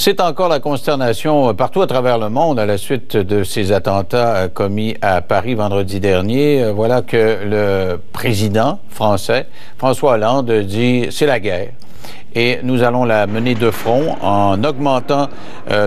C'est encore la consternation partout à travers le monde à la suite de ces attentats commis à Paris vendredi dernier. Voilà que le président français, François Hollande, dit « c'est la guerre ». Et nous allons la mener de front en augmentant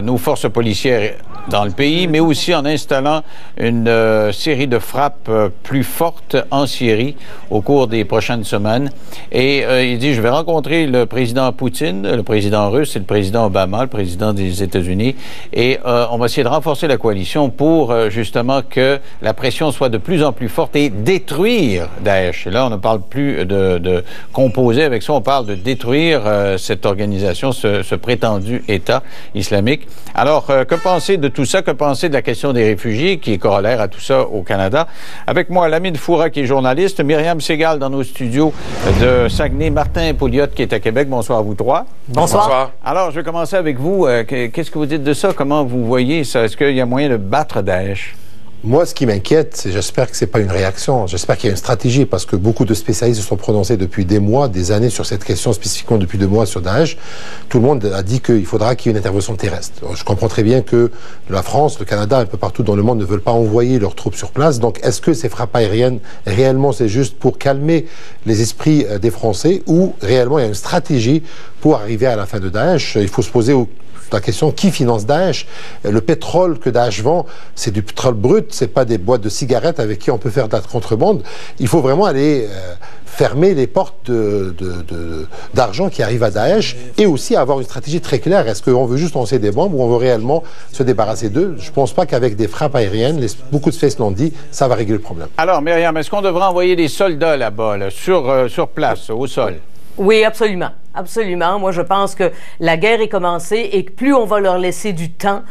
nos forces policières dans le pays, mais aussi en installant une série de frappes plus fortes en Syrie au cours des prochaines semaines. Et il dit, je vais rencontrer le président Poutine, le président russe et le président Obama, le président des États-Unis, et on va essayer de renforcer la coalition pour justement que la pression soit de plus en plus forte et détruire Daesh. Et là, on ne parle plus de composer avec ça, on parle de détruire cette organisation, ce prétendu État islamique. Alors, que penser de tout ça? Que penser de la question des réfugiés, qui est corollaire à tout ça au Canada? Avec moi, Lamine Foura, qui est journaliste, Myriam Segal dans nos studios de Saguenay, Martin Pouliot, qui est à Québec. Bonsoir à vous trois. Bonsoir. Bonsoir. Alors, je vais commencer avec vous. Qu'est-ce que vous dites de ça? Comment vous voyez ça? Est-ce qu'il y a moyen de battre Daesh? Moi, ce qui m'inquiète, c'est j'espère que c'est pas une réaction. J'espère qu'il y a une stratégie, parce que beaucoup de spécialistes se sont prononcés depuis des mois, des années sur cette question, spécifiquement depuis 2 mois sur Daesh. Tout le monde a dit qu'il faudra qu'il y ait une intervention terrestre. Je comprends très bien que la France, le Canada, un peu partout dans le monde ne veulent pas envoyer leurs troupes sur place. Donc, est-ce que ces frappes aériennes, réellement, c'est juste pour calmer les esprits des Français, ou réellement il y a une stratégie pour arriver à la fin de Daesh? Il faut se poser la question, qui finance Daesh? Le pétrole que Daesh vend, c'est du pétrole brut, c'est pas des boîtes de cigarettes avec qui on peut faire de la contrebande. Il faut vraiment aller fermer les portes d'argent qui arrivent à Daesh, et aussi avoir une stratégie très claire. Est-ce qu'on veut juste lancer des bombes ou on veut réellement se débarrasser d'eux? Je pense pas qu'avec des frappes aériennes, beaucoup de faits l'ont dit, ça va régler le problème. Alors, Myriam, est-ce qu'on devrait envoyer des soldats là-bas, sur place, au sol? Oui, absolument. Absolument. Moi, je pense que la guerre est commencée et que plus on va leur laisser du temps,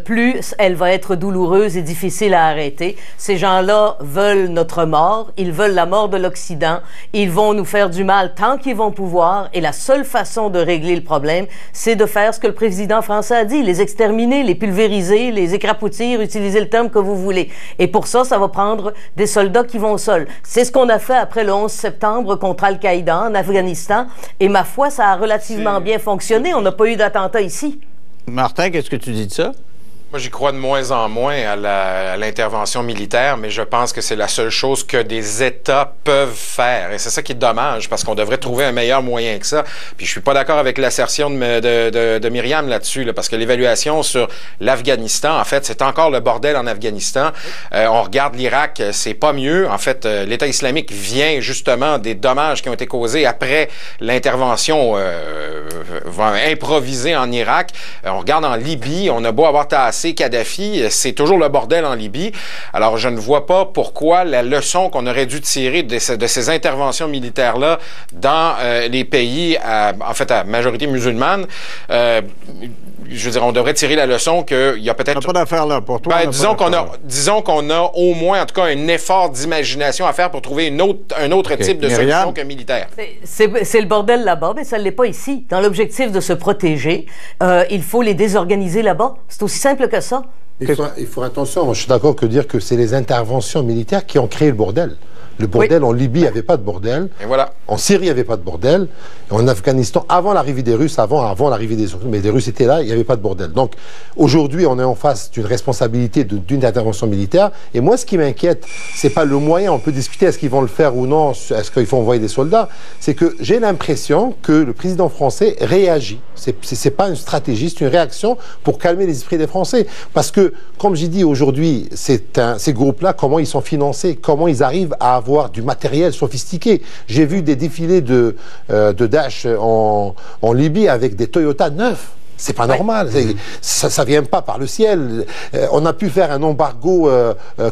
plus elle va être douloureuse et difficile à arrêter. Ces gens-là veulent notre mort. Ils veulent la mort de l'Occident. Ils vont nous faire du mal tant qu'ils vont pouvoir. Et la seule façon de régler le problème, c'est de faire ce que le président français a dit, les exterminer, les pulvériser, les écrapoutir, utiliser le terme que vous voulez. Et pour ça, ça va prendre des soldats qui vont au sol. C'est ce qu'on a fait après le 11 septembre contre Al-Qaïda en Afghanistan. Et ma foi, ça a relativement bien fonctionné. On n'a pas eu d'attentat ici. Martin, qu'est-ce que tu dis de ça? Moi, j'y crois de moins en moins à l'intervention militaire, mais je pense que c'est la seule chose que des États peuvent faire. Et c'est ça qui est dommage, parce qu'on devrait trouver un meilleur moyen que ça. Puis je suis pas d'accord avec l'assertion de Myriam là-dessus, parce que l'évaluation sur l'Afghanistan, en fait, c'est encore le bordel en Afghanistan. On regarde l'Irak, c'est pas mieux. En fait, l'État islamique vient justement des dommages qui ont été causés après l'intervention improvisée en Irak. On regarde en Libye, on a beau avoir tassé Kadhafi, c'est toujours le bordel en Libye. Alors, je ne vois pas pourquoi la leçon qu'on aurait dû tirer de ces interventions militaires-là dans les pays, en fait, à majorité musulmane, je veux dire, on devrait tirer la leçon qu'il y a peut-être... On n'a pas d'affaire là, pour toi. Ben, disons qu'on a au moins, en tout cas, un effort d'imagination à faire pour trouver un autre type de solution que militaire. C'est le bordel là-bas, mais ça ne l'est pas ici. Dans l'objectif de se protéger, il faut les désorganiser là-bas. C'est aussi simple que ça. Il faut attention, moi, je suis d'accord que dire que c'est les interventions militaires qui ont créé le bordel. Le bordel, oui. En Libye, il n'y avait pas de bordel. Et voilà. En Syrie, il n'y avait pas de bordel. Et en Afghanistan, avant l'arrivée des Russes, avant l'arrivée des Russes, mais les Russes étaient là, il n'y avait pas de bordel. Donc, aujourd'hui, on est en face d'une responsabilité d'une intervention militaire. Et moi, ce qui m'inquiète, c'est pas le moyen. On peut discuter, est-ce qu'ils vont le faire ou non, est-ce qu'il faut envoyer des soldats. C'est que j'ai l'impression que le président français réagit. C'est pas une stratégie, c'est une réaction pour calmer les esprits des Français. Parce que, comme j'ai dit aujourd'hui, ces groupes-là, comment ils sont financés, comment ils arrivent à avoir du matériel sophistiqué. J'ai vu des défilés de Daesh en Libye avec des Toyota neufs. C'est pas normal. Ça vient pas par le ciel. On a pu faire un embargo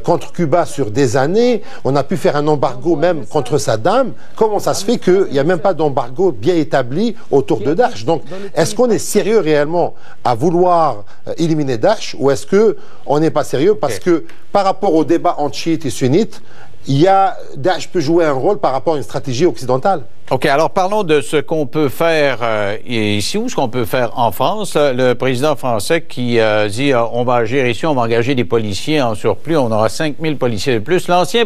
contre Cuba sur des années. On a pu faire un embargo même contre Saddam. Comment ça se fait qu'il n'y a même pas d'embargo bien établi autour de Daesh? Donc, est-ce qu'on est sérieux réellement à vouloir éliminer Daesh, ou est-ce qu'on n'est pas sérieux parce que par rapport au débat entre chiites et sunnites, Daesh peut jouer un rôle par rapport à une stratégie occidentale? OK, alors parlons de ce qu'on peut faire ici ou ce qu'on peut faire en France. Le président français qui dit on va agir ici, on va engager des policiers en surplus, on aura 5000 policiers de plus. L'ancien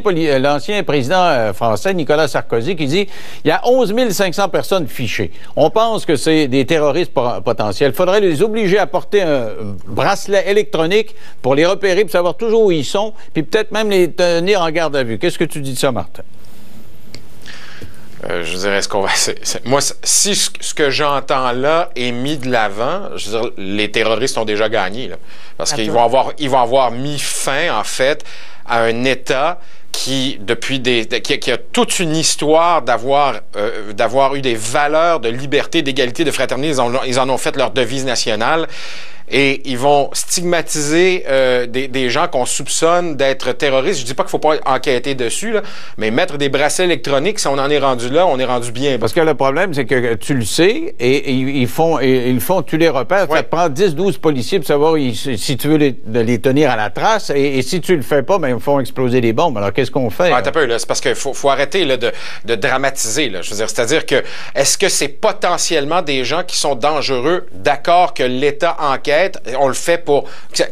président français, Nicolas Sarkozy, qui dit il y a 11 500 personnes fichées. On pense que c'est des terroristes potentiels. Il faudrait les obliger à porter un bracelet électronique pour les repérer, pour savoir toujours où ils sont, puis peut-être même les tenir en garde à vue. Qu'est-ce que tu dis de ça, Martin? Je dirais, est-ce qu'on va... Moi, si ce que j'entends là est mis de l'avant, je veux dire, les terroristes ont déjà gagné, là, parce qu'ils vont avoir mis fin, en fait, à un État qui, qui a toute une histoire d'avoir eu des valeurs de liberté, d'égalité, de fraternité. Ils en ont fait leur devise nationale. Et ils vont stigmatiser des gens qu'on soupçonne d'être terroristes. Je dis pas qu'il faut pas enquêter dessus, là, mais mettre des bracelets électroniques, si on en est rendu là, on est rendu bien. Parce que le problème, c'est que tu le sais, et ils font, tu les repères. Ouais. Ça te prend 10-12 policiers pour savoir si tu veux les tenir à la trace, et si tu le fais pas, ben ils font exploser les bombes. Alors qu'est-ce qu'on fait? T'as peu, là, c'est parce qu'il faut arrêter là, de dramatiser. Là. Je veux dire, c'est-à-dire que est-ce que c'est potentiellement des gens qui sont dangereux, d'accord que l'État enquête? On le fait pour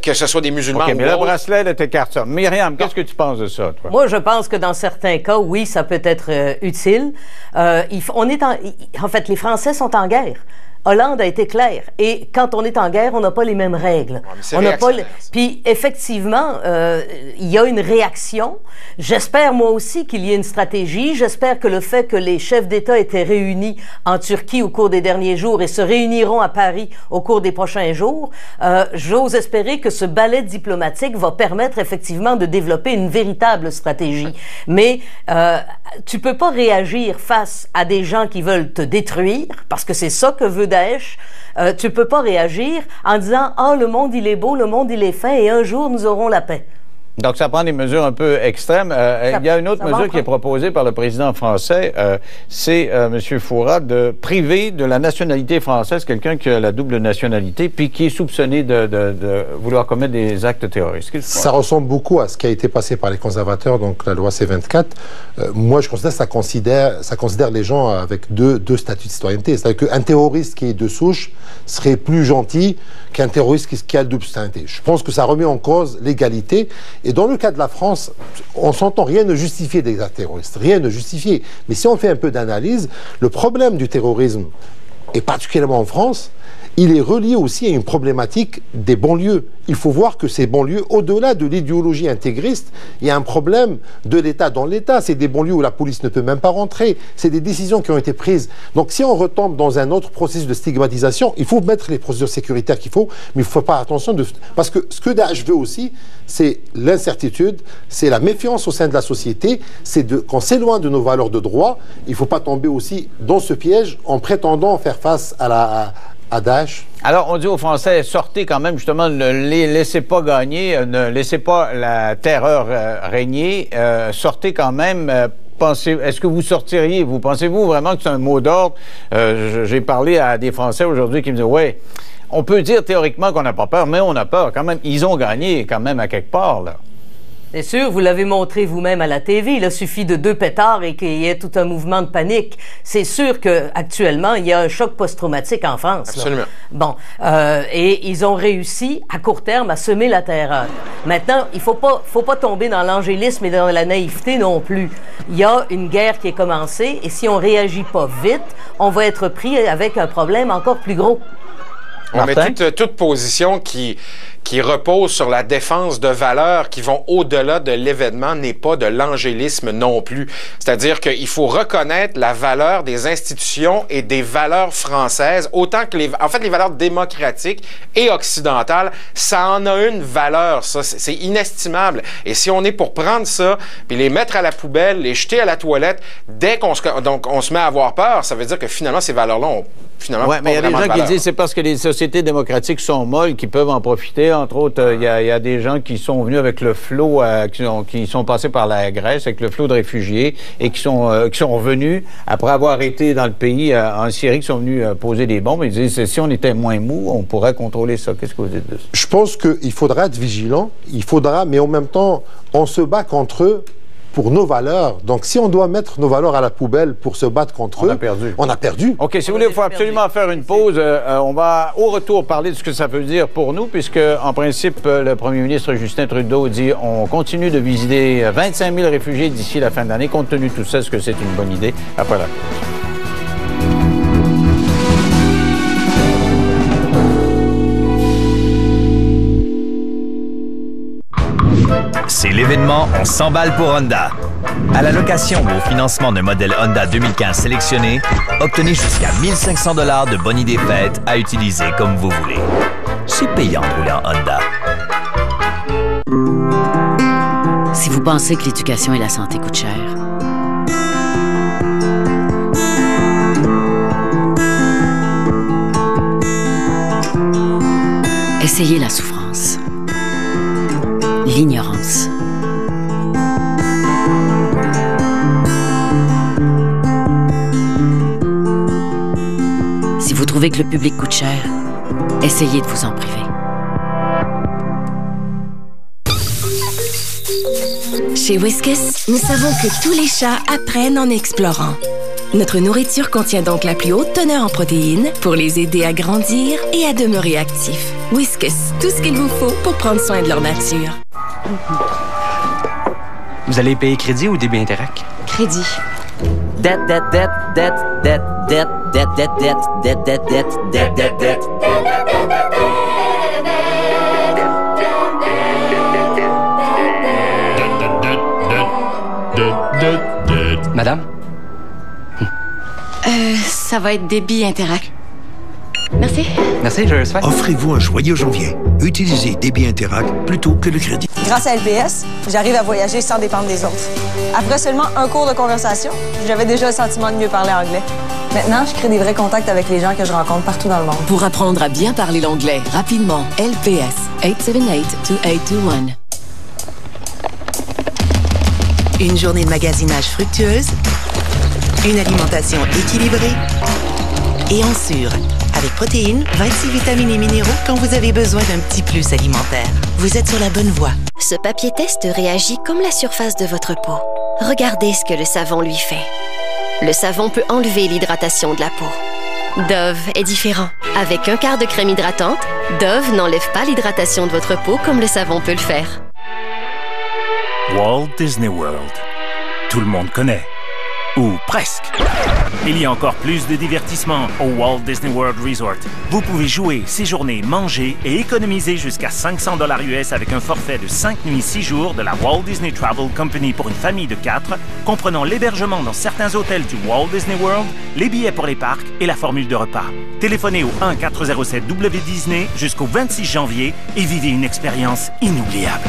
que ce soit des musulmans. OK, mais le bracelet, là, t'écartes ça. Myriam, qu'est-ce que tu penses de ça, toi? Moi, je pense que dans certains cas, oui, ça peut être utile. En fait, les Français sont en guerre. Hollande a été clair. Et quand on est en guerre, on n'a pas les mêmes règles. On n'a pas. Puis effectivement, il y a une réaction. J'espère moi aussi qu'il y ait une stratégie. J'espère que le fait que les chefs d'État étaient réunis en Turquie au cours des derniers jours et se réuniront à Paris au cours des prochains jours, j'ose espérer que ce ballet diplomatique va permettre effectivement de développer une véritable stratégie. Mais tu peux pas réagir face à des gens qui veulent te détruire, parce que c'est ça que veut Daesh. Tu peux pas réagir en disant « Ah, le monde, il est beau, le monde, il est fin, et un jour, nous aurons la paix ». Donc, ça prend des mesures un peu extrêmes. Il y a une autre mesure qui est proposée par le président français, c'est M. Fouras de priver de la nationalité française quelqu'un qui a la double nationalité puis qui est soupçonné de vouloir commettre des actes terroristes. Ça ressemble beaucoup à ce qui a été passé par les conservateurs, donc la loi C-24. Moi, je considère que ça considère les gens avec deux statuts de citoyenneté. C'est-à-dire qu'un terroriste qui est de souche serait plus gentil qu'un terroriste qui a la double citoyenneté. Je pense que ça remet en cause l'égalité. Et dans le cas de la France, on s'entend, rien ne justifie des actes terroristes, rien ne justifie. Mais si on fait un peu d'analyse, le problème du terrorisme, et particulièrement en France, il est relié aussi à une problématique des banlieues. Il faut voir que ces banlieues, au-delà de l'idéologie intégriste, il y a un problème de l'État dans l'État. C'est des banlieues où la police ne peut même pas rentrer. C'est des décisions qui ont été prises. Donc si on retombe dans un autre processus de stigmatisation, il faut mettre les procédures sécuritaires qu'il faut, mais il ne faut pas attention parce que ce que Daesh veut aussi, c'est l'incertitude, c'est la méfiance au sein de la société, c'est qu'on s'éloigne de nos valeurs de droit. Il ne faut pas tomber aussi dans ce piège en prétendant faire face à Daesh. Alors, on dit aux Français, sortez quand même, justement, ne les laissez pas gagner, ne laissez pas la terreur régner, sortez quand même. Est-ce que vous sortiriez, pensez-vous vraiment que c'est un mot d'ordre? J'ai parlé à des Français aujourd'hui qui me disent, ouais, on peut dire théoriquement qu'on n'a pas peur, mais on a peur quand même. Ils ont gagné quand même à quelque part, là. C'est sûr, vous l'avez montré vous-même à la TV. Il a suffi de 2 pétards et qu'il y ait tout un mouvement de panique. C'est sûr qu'actuellement, il y a un choc post-traumatique en France. Absolument. Là. Bon, et ils ont réussi à court terme à semer la terreur. Maintenant, il faut pas tomber dans l'angélisme et dans la naïveté non plus. Il y a une guerre qui est commencée et si on réagit pas vite, on va être pris avec un problème encore plus gros. Mais toute position qui repose sur la défense de valeurs qui vont au-delà de l'événement n'est pas de l'angélisme non plus. C'est-à-dire qu'il faut reconnaître la valeur des institutions et des valeurs françaises, autant que les valeurs démocratiques et occidentales, ça en a une valeur, ça, c'est inestimable. Et si on est pour prendre ça, puis les mettre à la poubelle, les jeter à la toilette, dès qu'on se met à avoir peur, ça veut dire que finalement, ces valeurs-là ont finalement mais il y a des gens qui disent c'est parce que les sociétés démocratiques sont molles qui peuvent en profiter. Entre autres, il y a des gens qui sont venus avec le flot, qui sont passés par la Grèce avec le flot de réfugiés et qui sont revenus après avoir été dans le pays en Syrie, qui sont venus poser des bombes. Ils disent si on était moins mou, on pourrait contrôler ça. Qu'est-ce que vous dites de ça? Je pense qu'il faudra être vigilant. Mais en même temps, on se bat contre eux pour nos valeurs. Donc, si on doit mettre nos valeurs à la poubelle pour se battre contre eux, on a perdu. OK, si vous voulez, il faut absolument faire une pause. On va, au retour, parler de ce que ça veut dire pour nous, puisque, en principe, le premier ministre Justin Trudeau dit on continue de visiter 25 000 réfugiés d'ici la fin de l'année. Compte tenu de tout ça, est-ce que c'est une bonne idée? Après la pause. C'est l'événement On s'emballe pour Honda. À la location ou au financement d'un modèle Honda 2015 sélectionné, obtenez jusqu'à 1 500 $ de bonnes idées faites à utiliser comme vous voulez. C'est payant de rouler en Honda. Si vous pensez que l'éducation et la santé coûtent cher, essayez la souffrance, l'ignorance. Si vous trouvez que le public coûte cher, essayez de vous en priver. Chez Whiskas, nous savons que tous les chats apprennent en explorant. Notre nourriture contient donc la plus haute teneur en protéines pour les aider à grandir et à demeurer actifs. Whiskas, tout ce qu'il vous faut pour prendre soin de leur nature. Vous allez payer crédit ou débit Interac? Crédit. Dette. Madame? Ça va être débit Interac. Merci. Merci, je le souhaite. Offrez-vous un joyeux janvier. Utilisez débit Interac plutôt que le crédit. Grâce à LPS, j'arrive à voyager sans dépendre des autres. Après seulement un cours de conversation, j'avais déjà le sentiment de mieux parler anglais. Maintenant, je crée des vrais contacts avec les gens que je rencontre partout dans le monde. Pour apprendre à bien parler l'anglais rapidement, LPS 878-2821. Une journée de magasinage fructueuse, une alimentation équilibrée et en sûr. Avec protéines, 26 vitamines et minéraux quand vous avez besoin d'un petit plus alimentaire. Vous êtes sur la bonne voie. Ce papier test réagit comme la surface de votre peau. Regardez ce que le savon lui fait. Le savon peut enlever l'hydratation de la peau. Dove est différent. Avec un quart de crème hydratante, Dove n'enlève pas l'hydratation de votre peau comme le savon peut le faire. Walt Disney World. Tout le monde connaît. Ou presque. Il y a encore plus de divertissement au Walt Disney World Resort. Vous pouvez jouer, séjourner, manger et économiser jusqu'à 500 $ US avec un forfait de 5 nuits 6 jours de la Walt Disney Travel Company pour une famille de 4, comprenant l'hébergement dans certains hôtels du Walt Disney World, les billets pour les parcs et la formule de repas. Téléphonez au 1-407-WDisney jusqu'au 26 janvier et vivez une expérience inoubliable.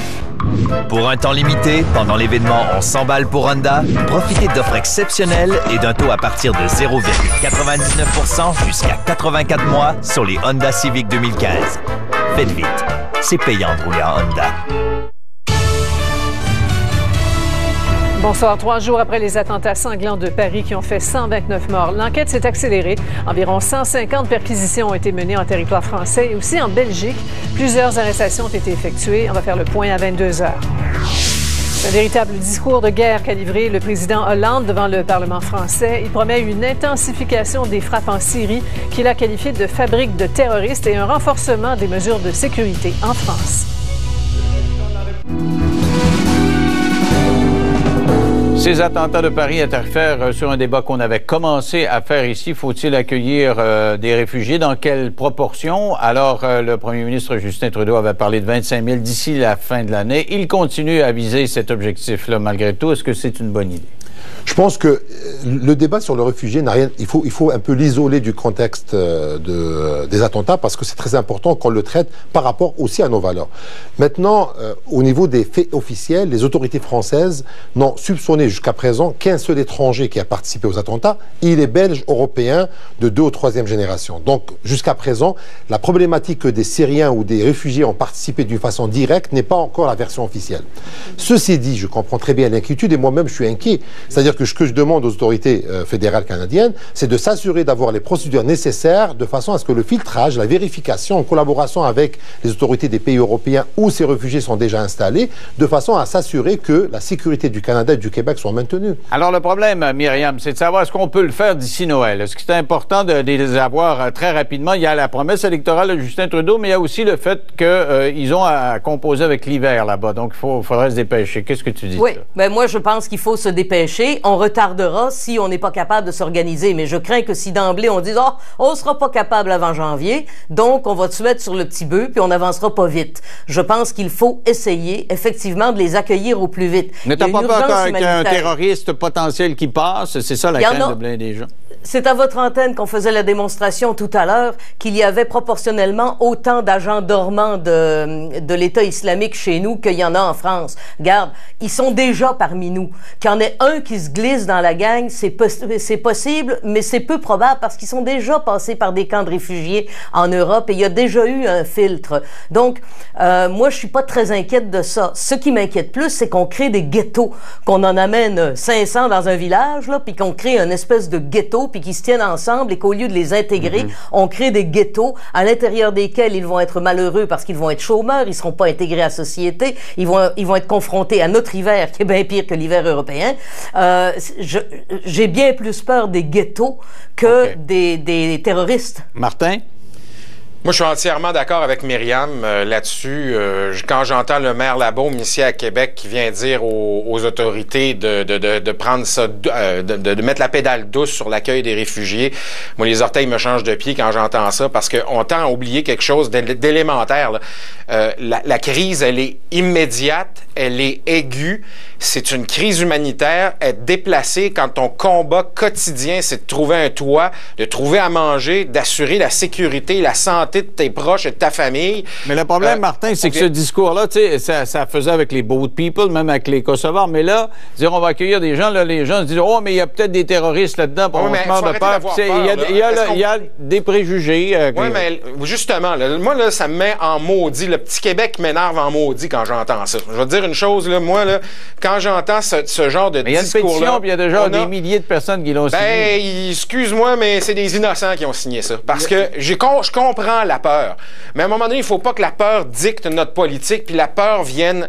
Pour un temps limité, pendant l'événement On s'emballe pour Honda, profitez d'offres exceptionnelles et d'un taux à partir de 0,99% jusqu'à 84 mois sur les Honda Civic 2015. Faites vite, c'est payant de rouler en Honda. Bonsoir. 3 jours après les attentats sanglants de Paris qui ont fait 129 morts, l'enquête s'est accélérée. Environ 150 perquisitions ont été menées en territoire français et aussi en Belgique. Plusieurs arrestations ont été effectuées. On va faire le point à 22 heures. Un véritable discours de guerre qu'a livré le président Hollande devant le Parlement français. Il promet une intensification des frappes en Syrie qu'il a qualifiées de fabrique de terroristes et un renforcement des mesures de sécurité en France. Ces attentats de Paris interfèrent sur un débat qu'on avait commencé à faire ici. Faut-il accueillir des réfugiés? Dans quelle proportion? Alors, le premier ministre Justin Trudeau avait parlé de 25 000 d'ici la fin de l'année. Il continue à viser cet objectif-là malgré tout. Est-ce que c'est une bonne idée? Je pense que le débat sur le réfugié n'a rien. Il faut un peu l'isoler du contexte des attentats parce que c'est très important qu'on le traite par rapport aussi à nos valeurs. Maintenant, au niveau des faits officiels, les autorités françaises n'ont soupçonné jusqu'à présent qu'un seul étranger qui a participé aux attentats. Il est belge, européen, de 2e ou 3e génération. Donc, jusqu'à présent, la problématique que des Syriens ou des réfugiés ont participé d'une façon directe n'est pas encore la version officielle. Ceci dit, je comprends très bien l'inquiétude et moi-même je suis inquiet. C'est-à-dire que ce que je demande aux autorités fédérales canadiennes, c'est de s'assurer d'avoir les procédures nécessaires de façon à ce que le filtrage, la vérification en collaboration avec les autorités des pays européens où ces réfugiés sont déjà installés, de façon à s'assurer que la sécurité du Canada et du Québec soit maintenue. Alors le problème, Myriam, c'est de savoir est-ce qu'on peut le faire d'ici Noël. Est-ce que c'est important de les avoir très rapidement? Il y a la promesse électorale de Justin Trudeau, mais il y a aussi le fait qu'ils ont à composer avec l'hiver là-bas. Donc il faudrait se dépêcher. Qu'est-ce que tu dis? Oui, ben moi je pense qu'il faut se dépêcher. On retardera si on n'est pas capable de s'organiser. Mais je crains que si d'emblée on dit « Oh, on sera pas capable avant janvier, donc on va se mettre sur le petit bœuf puis on n'avancera pas vite ». Je pense qu'il faut essayer effectivement de les accueillir au plus vite. Ne t'as pas peur qu'un terroriste potentiel qui passe? C'est ça la crainte de plein des gens. C'est à votre antenne qu'on faisait la démonstration tout à l'heure qu'il y avait proportionnellement autant d'agents dormants de l'État islamique chez nous qu'il y en a en France. Regarde, ils sont déjà parmi nous. Qu'il y en ait un qui se glisse dans la gang, c'est possible, mais c'est peu probable parce qu'ils sont déjà passés par des camps de réfugiés en Europe et il y a déjà eu un filtre. Donc, moi, je suis pas très inquiète de ça. Ce qui m'inquiète plus, c'est qu'on crée des ghettos, qu'on en amène 500 dans un village, là, puis qu'on crée une espèce de ghetto, puis qu'ils se tiennent ensemble et qu'au lieu de les intégrer, on crée des ghettos à l'intérieur desquels ils vont être malheureux parce qu'ils vont être chômeurs, ils seront pas intégrés à la société, ils vont être confrontés à notre hiver qui est bien pire que l'hiver européen. J'ai bien plus peur des ghettos que des terroristes. Martin? Moi, je suis entièrement d'accord avec Myriam là-dessus. Quand j'entends le maire Labaume ici à Québec qui vient dire aux autorités de prendre ça, de mettre la pédale douce sur l'accueil des réfugiés, moi, les orteils me changent de pied quand j'entends ça parce qu'on tend à oublier quelque chose d'élémentaire. La crise, elle est immédiate, elle est aiguë. C'est une crise humanitaire. Être déplacé quand ton combat quotidien, c'est de trouver un toit, de trouver à manger, d'assurer la sécurité, la santé de tes proches et de ta famille. Mais le problème, Martin, c'est que ce discours-là, tu sais, ça faisait avec les boat people, même avec les Kosovars. Mais là, dire on va accueillir des gens, là, les gens se disent oh, mais il y a peut-être des terroristes là-dedans, on se meurt de peur. Il y a des préjugés. Oui, mais justement, là, moi, là, ça me met en maudit. Le petit Québec m'énerve en maudit quand j'entends ça. Je vais te dire une chose, là, moi, là, quand j'entends ce genre de discours-là... Il y a une pétition, puis il y a déjà des milliers de personnes qui l'ont signé. Ben, excuse-moi, mais c'est des innocents qui ont signé ça. Parce que je comprends la peur. Mais à un moment donné, il ne faut pas que la peur dicte notre politique, puis la peur vienne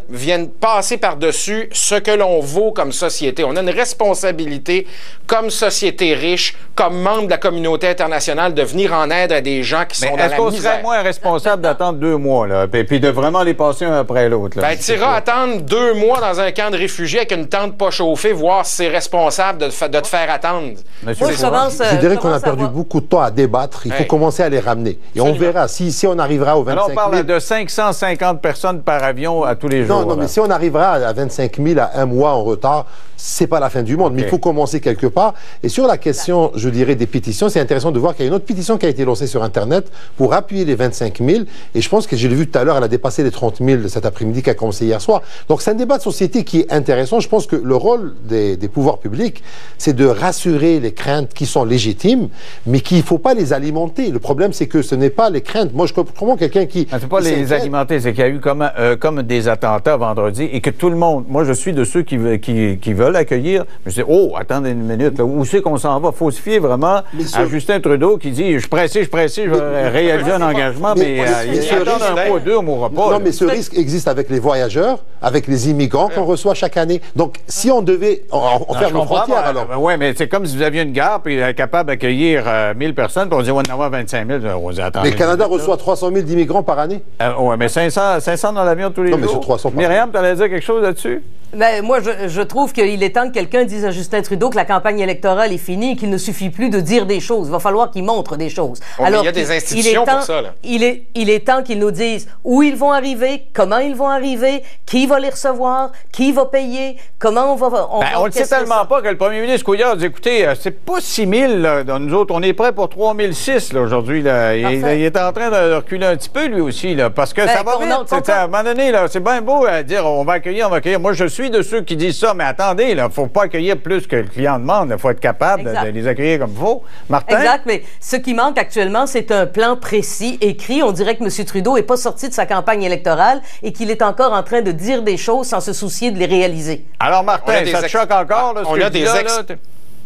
passer par-dessus ce que l'on vaut comme société. On a une responsabilité comme société riche, comme membre de la communauté internationale, de venir en aide à des gens qui sont dans la misère. Est-ce qu'on serait moins responsable d'attendre 2 mois, là, puis de vraiment les passer un après l'autre? Ben, tu iras attendre 2 mois dans un camp de réfugiés avec une tente pas chauffée, voir si c'est responsable de te faire attendre. Je dirais qu'on a perdu beaucoup de temps à débattre. Il faut commencer à les ramener. Et on verra si on arrivera aux 25 000... Alors, on parle de 550 personnes par avion à tous les jours. Non, mais si on arrivera à 25 000 à 1 mois en retard, c'est pas la fin du monde. Mais il faut commencer quelque part. Et sur la question, je dirais, des pétitions, c'est intéressant de voir qu'il y a une autre pétition qui a été lancée sur Internet pour appuyer les 25 000. Et je pense que je l'ai vu tout à l'heure, elle a dépassé les 30 000 cet après-midi qui a commencé hier soir. Donc, c'est un débat de société qui est intéressant. Je pense que le rôle des pouvoirs publics, c'est de rassurer les craintes qui sont légitimes, mais qu'il ne faut pas les alimenter. Le problème, c'est que ce n'est pas les craintes. Moi, je comprends quelqu'un qui... C'est pas les alimenter, c'est qu'il y a eu comme des attentats vendredi et que tout le monde... Moi, je suis de ceux qui veulent accueillir. Je dis, oh, attendez une minute, là, où c'est qu'on s'en va? Il faut se fier vraiment à Justin Trudeau qui dit, je suis pressé, je vais réaliser un engagement, mais il attend un mois ou 2, on ne mourra pas. Non, mais ce risque existe avec les voyageurs, avec les immigrants qu'on reçoit chaque année. Donc, si on devait... On ferme nos frontières, alors. Oui, mais c'est comme si vous aviez une gare, puis capable d'accueillir 1000 personnes, puis on dit, on va en avoir 25 000. On dit, attends. Mais le Canada reçoit 300 000 d'immigrants par année. Oui, mais 500 dans l'avion tous les jours. Non, mais sur 300 par Myriam, tu allais dire quelque chose là-dessus? Ben, moi, je trouve qu'il est temps que quelqu'un dise à Justin Trudeau que la campagne électorale est finie et qu'il ne suffit plus de dire des choses. Il va falloir qu'il montre des choses. Alors, il y a des institutions pour ça, là. Il est temps qu'ils nous disent où ils vont arriver, comment ils vont arriver, qui va les recevoir, qui va payer, comment on va... On ne sait tellement pas que le premier ministre Couillard dit, écoutez, c'est pas 6 000, là. Nous autres, on est prêts pour 3 600 aujourd'hui. Là. Il est en train de reculer un petit peu, lui aussi, là, parce que ça va vite. À un moment donné, là, c'est bien beau à dire on va accueillir. Moi, je suis de ceux qui disent ça, mais attendez, il ne faut pas accueillir plus que le client demande. Il faut être capable de les accueillir comme il faut. Martin? Exact, mais ce qui manque actuellement, c'est un plan précis, écrit. On dirait que M. Trudeau n'est pas sorti de sa campagne électorale et qu'il est encore en train de dire des choses sans se soucier de les réaliser. Alors, Martin, ça te choque encore, là, ce que je dis là?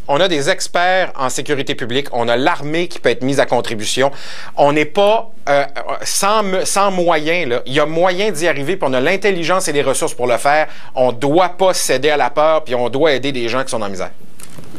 On a des experts en sécurité publique. On a l'armée qui peut être mise à contribution. On n'est pas sans moyens. Là. Il y a moyen d'y arriver, puis on a l'intelligence et les ressources pour le faire. On ne doit pas céder à la peur, puis on doit aider des gens qui sont en misère.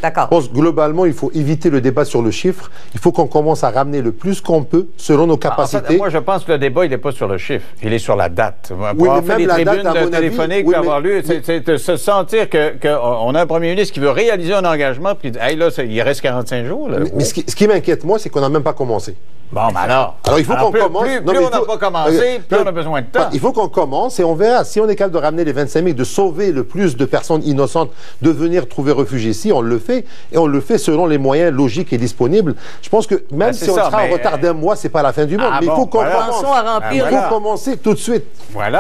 D'accord. Je pense que globalement, il faut éviter le débat sur le chiffre. Il faut qu'on commence à ramener le plus qu'on peut selon nos capacités. En fait, moi, je pense que le débat, il n'est pas sur le chiffre. Il est sur la date. Oui, mais même la date, téléphoniques, oui, avoir lu, c'est de se sentir qu'on a un premier ministre qui veut réaliser un engagement, puis hey, là, il reste 45 jours. Là. Mais ce qui m'inquiète, moi, c'est qu'on n'a même pas commencé. Bon, ben alors il faut qu'on commence. Plus on n'a pas commencé, plus on a besoin de temps. Il faut qu'on commence et on verra. Si on est capable de ramener les 25 000, de sauver le plus de personnes innocentes, de venir trouver refuge ici, on le fait. Et on le fait selon les moyens logiques et disponibles. Je pense que même si on sera en retard d'un mois, c'est pas la fin du monde. Mais il faut qu'on commence. Il faut commencer tout de suite.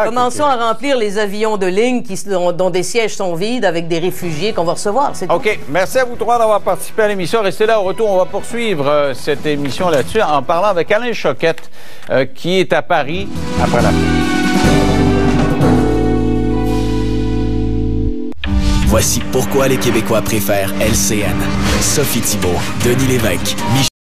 Commençons à remplir les avions de ligne dont des sièges sont vides avec des réfugiés qu'on va recevoir. OK. Merci à vous trois d'avoir participé à l'émission. Restez là. Au retour, on va poursuivre cette émission là-dessus en parlant avec Alain Choquette, qui est à Paris après la fin. Voici pourquoi les Québécois préfèrent LCN. Sophie Thibault, Denis Lévesque, Michel